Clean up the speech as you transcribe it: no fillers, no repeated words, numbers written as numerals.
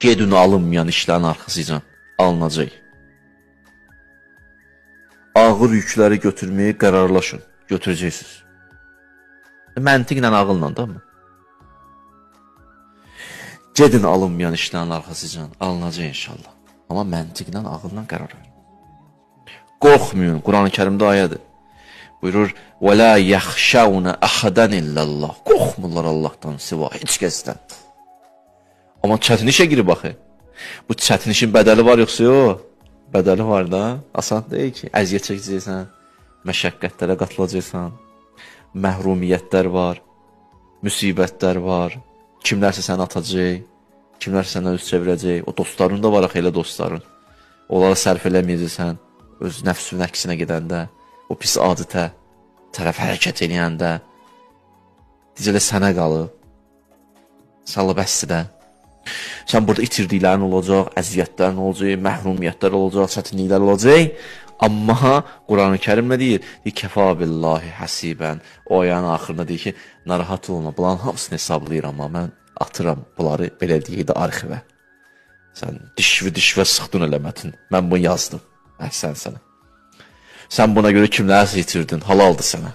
gedün alınmayan işlərin arxasıca alınacaq. Ağır yükləri götürməyi qərarlaşın, götürəcəksiniz. Məntiqlə, ağılla da mı? Gedin alınmayan işlərin arxasıca alınacaq inşallah. Amma məntiqlə, ağılla qərar verin. Qorxmayın, Quran-ı Kərimdə ayədir. Buyurur, وَلَا يَخْشَوْنَ أَحَدًا إِلَّا اللّٰهِ Qorxmurlar Allahdan, siva, heç kəsdən. Amma çətin işə girib baxı. Bu çətin işin bədəli var yoxsa yox? Bədəli var da, asan deyil ki. Əziyyət çəkəcəksən, məşəqqətlərə qatılacaqsan, məhrumiyyətlər var, müsibətlər var, kimlərsə səni atacaq, kimlərsə sənə üz çevirəcək. O dostların da var axı, elə dostların. Onlara sərf eləməyəcəksən, öz nəfsünün əksinə gedəndə, o pis adətə tərəf hərəkət eləyəndə, dizələ sənə qalıb, sənlə bəsdə. Sən burada itirdiklərin olacaq, əziyyətlərin olacaq, məhrumiyyətlər olacaq, çətinliklər olacaq. Amma Quran-ı Kərim nə deyir? Kəfə billahi həsibən. O ayənin axırında deyir ki, narahat olma, bunların hamısını hesablayıram, amma mən atıram bunları belə deyək də arxivə. Sən dişvə sıxdın eləmədin, mən bunu yazdım. Əhsən sənə. Sən buna görə kimlərsə itirdin, halaldır sənə.